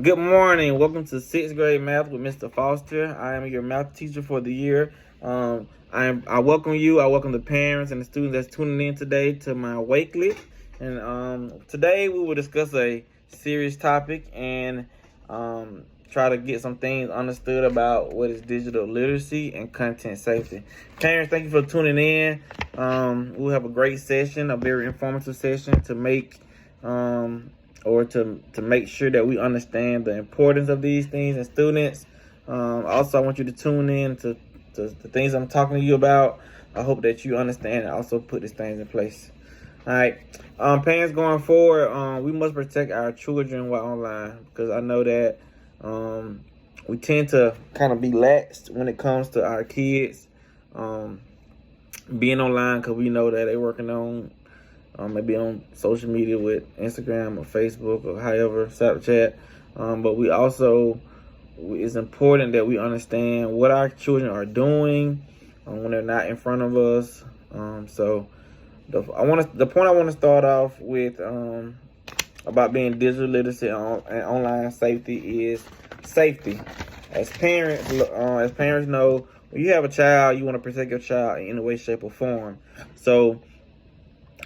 Good morning. Welcome to sixth grade math with Mr. Foster. I am your math teacher for the year. I welcome you. I welcome the parents and the students that's tuning in today to my Wakelet. And today we will discuss a serious topic and try to get some things understood about what is digital literacy and content safety. Parents, thank you for tuning in. We'll have a great session, a very informative session to make or to make sure that we understand the importance of these things. And students, also I want you to tune in to the things I'm talking to you about. I hope that you understand and also put these things in place. All right, parents, going forward, we must protect our children while online, because I know that we tend to kind of be laxed when it comes to our kids being online, because we know that they're working on maybe on social media with Instagram or Facebook or however, Snapchat. But we also, it's important that we understand what our children are doing when they're not in front of us. The point I want to start off with about being digital literacy and online safety is safety. As parents know, when you have a child, you want to protect your child in any way, shape, or form. So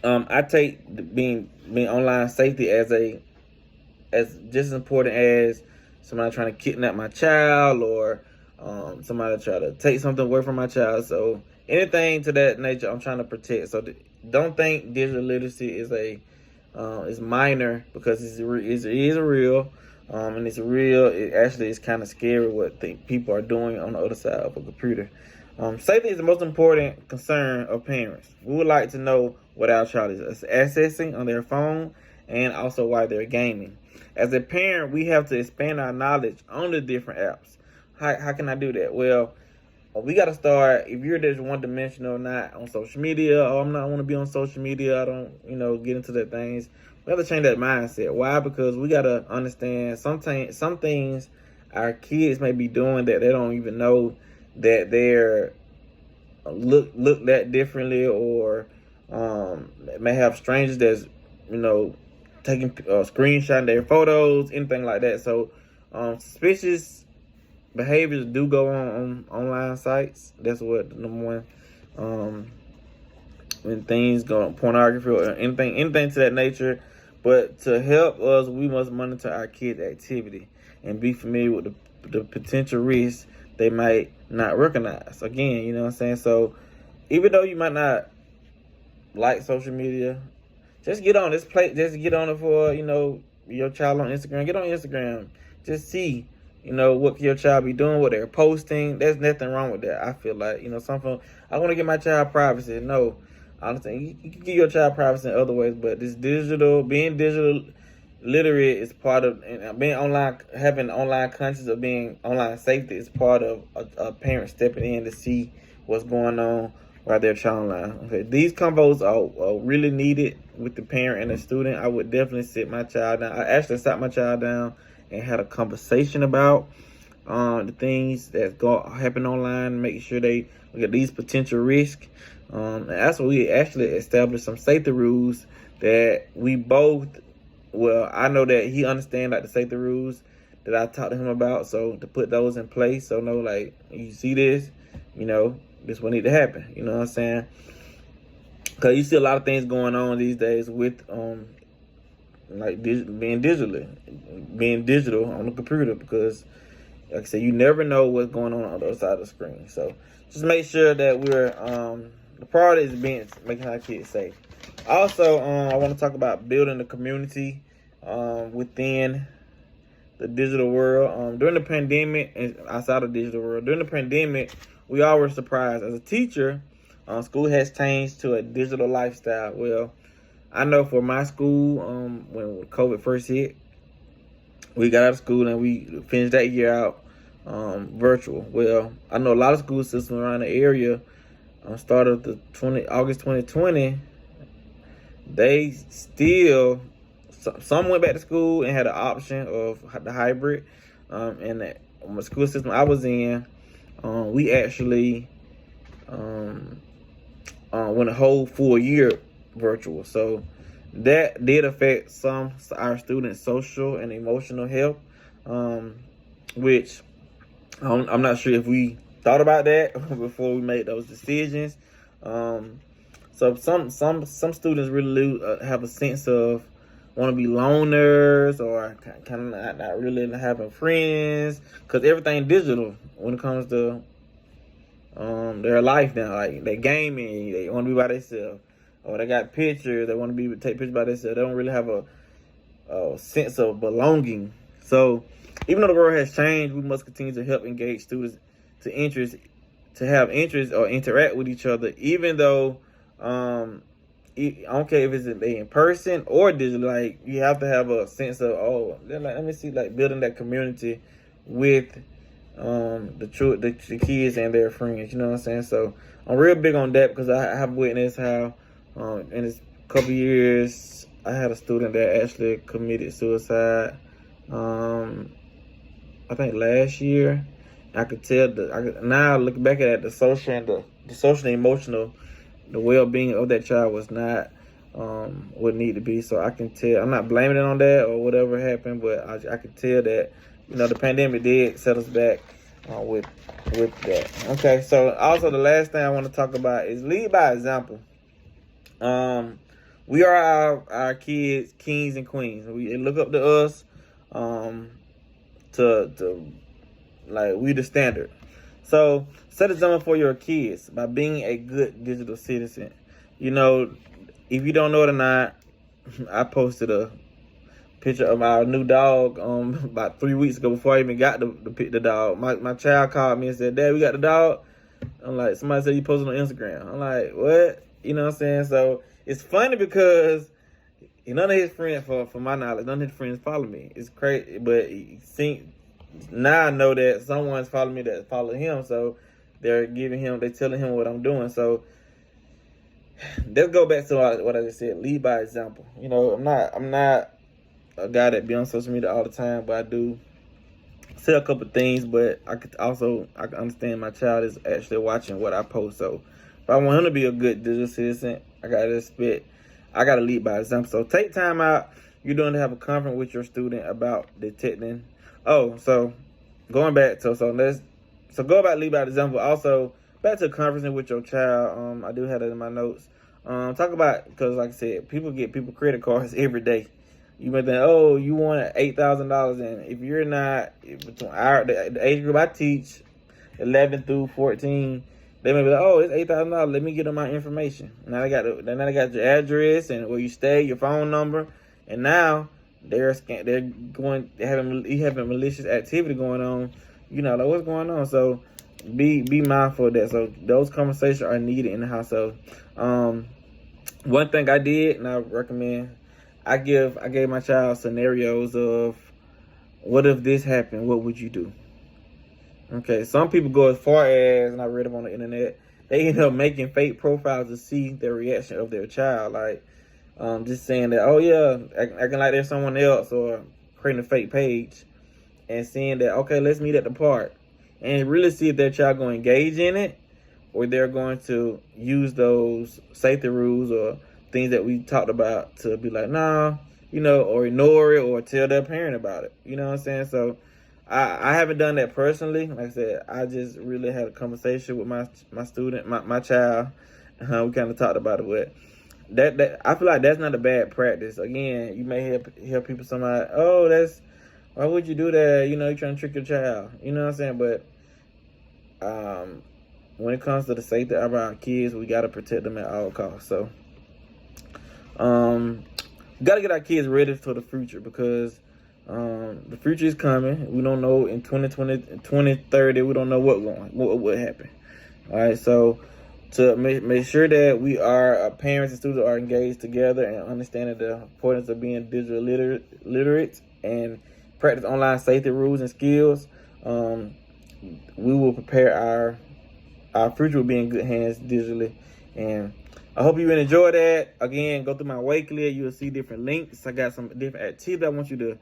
I take being online safety as just as important as somebody trying to kidnap my child, or somebody try to take something away from my child. So anything to that nature, I'm trying to protect. So don't think digital literacy is minor, because it is real, and it's real. It actually is kind of scary what people are doing on the other side of a computer. Safety is the most important concern of parents. We would like to know what our child is accessing on their phone, and also why they're gaming. As a parent, we have to expand our knowledge on the different apps. How can I do that? Well, we got to start, if you're just one-dimensional, not on social media, I want to be on social media, I don't, get into the things. We have to change that mindset. Why? Because we got to understand some things our kids may be doing that they don't even know that they're look that differently, or may have strangers that's taking screenshotting their photos, anything like that. So suspicious behaviors do go on online sites. That's what the number one. When things go on pornography or anything to that nature. But to help us, we must monitor our kids' activity and be familiar with the potential risks they might not recognize. Again, you know what I'm saying? So even though you might not like social media, just get on this plate. Just get on it for your child on Instagram. Get on Instagram. Just see what your child be doing, what they're posting. There's nothing wrong with that. I feel like something. I want to give my child privacy. No, I understand you can give your child privacy in other ways, but being digital literate is part of, and being online, having online conscious of being online safety is part of a parent stepping in to see what's going on while they're child online. Okay, these convos are really needed with the parent and the student. I would definitely sit my child down. I actually sat my child down and had a conversation about the things that happen online, make sure they look at these potential risks. And that's what we actually established some safety rules that we both, well, I know that he understands like the safety rules that I talked to him about. So to put those in place, so like, you see this, this will need to happen. You know what I'm saying? Because you see a lot of things going on these days with like being digital on the computer, because like I said, you never know what's going on the other side of the screen. So just make sure that we're the priority is making our kids safe. Also, I want to talk about building the community within the digital world. During the pandemic and outside of the digital world, during the pandemic, we all were surprised. As a teacher, school has changed to a digital lifestyle. Well, I know for my school, when COVID first hit, we got out of school and we finished that year out virtual. Well, I know a lot of school systems around the area started August 2020. They still, some went back to school and had an option of the hybrid. And the school system I was in, we actually went a whole full year virtual. So that did affect our students' social and emotional health. which I'm not sure if we thought about that before we made those decisions. So some students really have a sense of want to be loners or kind of not really having friends because everything digital when it comes to their life now. Like they gaming, they want to be by themselves, or they got pictures, they want to take pictures by themselves. They don't really have a sense of belonging. So even though the world has changed, we must continue to help engage students to have interest or interact with each other, even though I don't care if it's in person or digital. Like you have to have a sense of let me see, like building that community with the kids and their friends. You know what I'm saying? So I'm real big on that because I have witnessed how in this couple years I had a student that actually committed suicide. I think last year. I could tell now looking back at it, the social and the emotional, the well-being of that child was not what it needed to be. So I can tell, I'm not blaming it on that or whatever happened, but I could tell that, the pandemic did set us back with that. Okay, so also the last thing I want to talk about is lead by example. We are our kids' kings and queens. They look up to us to like we the standard. So set example for your kids by being a good digital citizen. If you don't know it or not, I posted a picture of our new dog about 3 weeks ago before I even got the dog. My child called me and said, "Dad, we got the dog." I'm like, somebody said you posted on Instagram. I'm like, what? You know what I'm saying? So it's funny because none of his friends, for my knowledge, none of his friends follow me. It's crazy, but now I know that someone's following me that follow him, so they're telling him what I'm doing. So let's go back to what I just said. Lead by example. I'm not a guy that be on social media all the time, but I do say a couple things. But I can understand my child is actually watching what I post. So if I want him to be a good digital citizen, I gotta lead by example. So take time out you're doing to have a conference with your student about detecting. So going back to go about lead by example. Also back to conferencing with your child. I do have that in my notes. Talk about, because like I said, people get credit cards every day. You may think, you want $8,000, and if you're not between the age group I teach, 11 through 14, they may be like, it's $8,000. Let me get them my information. Now they got your address and where you stay, your phone number, and now they're having malicious activity going on. Like what's going on? So be mindful of that. So those conversations are needed in the household. One thing I did, and I recommend, I gave my child scenarios of what if this happened, what would you do? Okay, some people go as far as, and I read them on the internet, they end up making fake profiles to see the reaction of their child. Like just saying that, acting like there's someone else, or creating a fake page and seeing that, okay, let's meet at the park, and really see if their child going to engage in it, or they're going to use those safety rules or things that we talked about to be like, nah, or ignore it or tell their parent about it. You know what I'm saying? So I haven't done that personally. Like I said, I just really had a conversation with my student, my child. We kind of talked about it, but that I feel like that's not a bad practice. Again, you may hear people somebody, why would you do that? You're trying to trick your child. You know what I'm saying? But when it comes to the safety of our kids, we got to protect them at all costs. So we got to get our kids ready for the future, because the future is coming. We don't know in 2020, 2030, we don't know what happen. All right, so to make sure that we are, parents and students are engaged together and understanding the importance of being digital literate and practice online safety rules and skills, we will prepare our future will be in good hands digitally. And I hope you enjoy that. Again, go through my Wakelet. You'll see different links. I got some different activities I want you to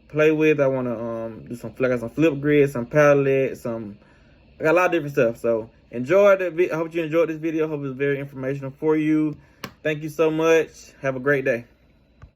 play with. I want to do some flip grids, some Padlet, I got a lot of different stuff. So enjoy the video. I hope you enjoyed this video. I hope it was very informational for you. Thank you so much. Have a great day.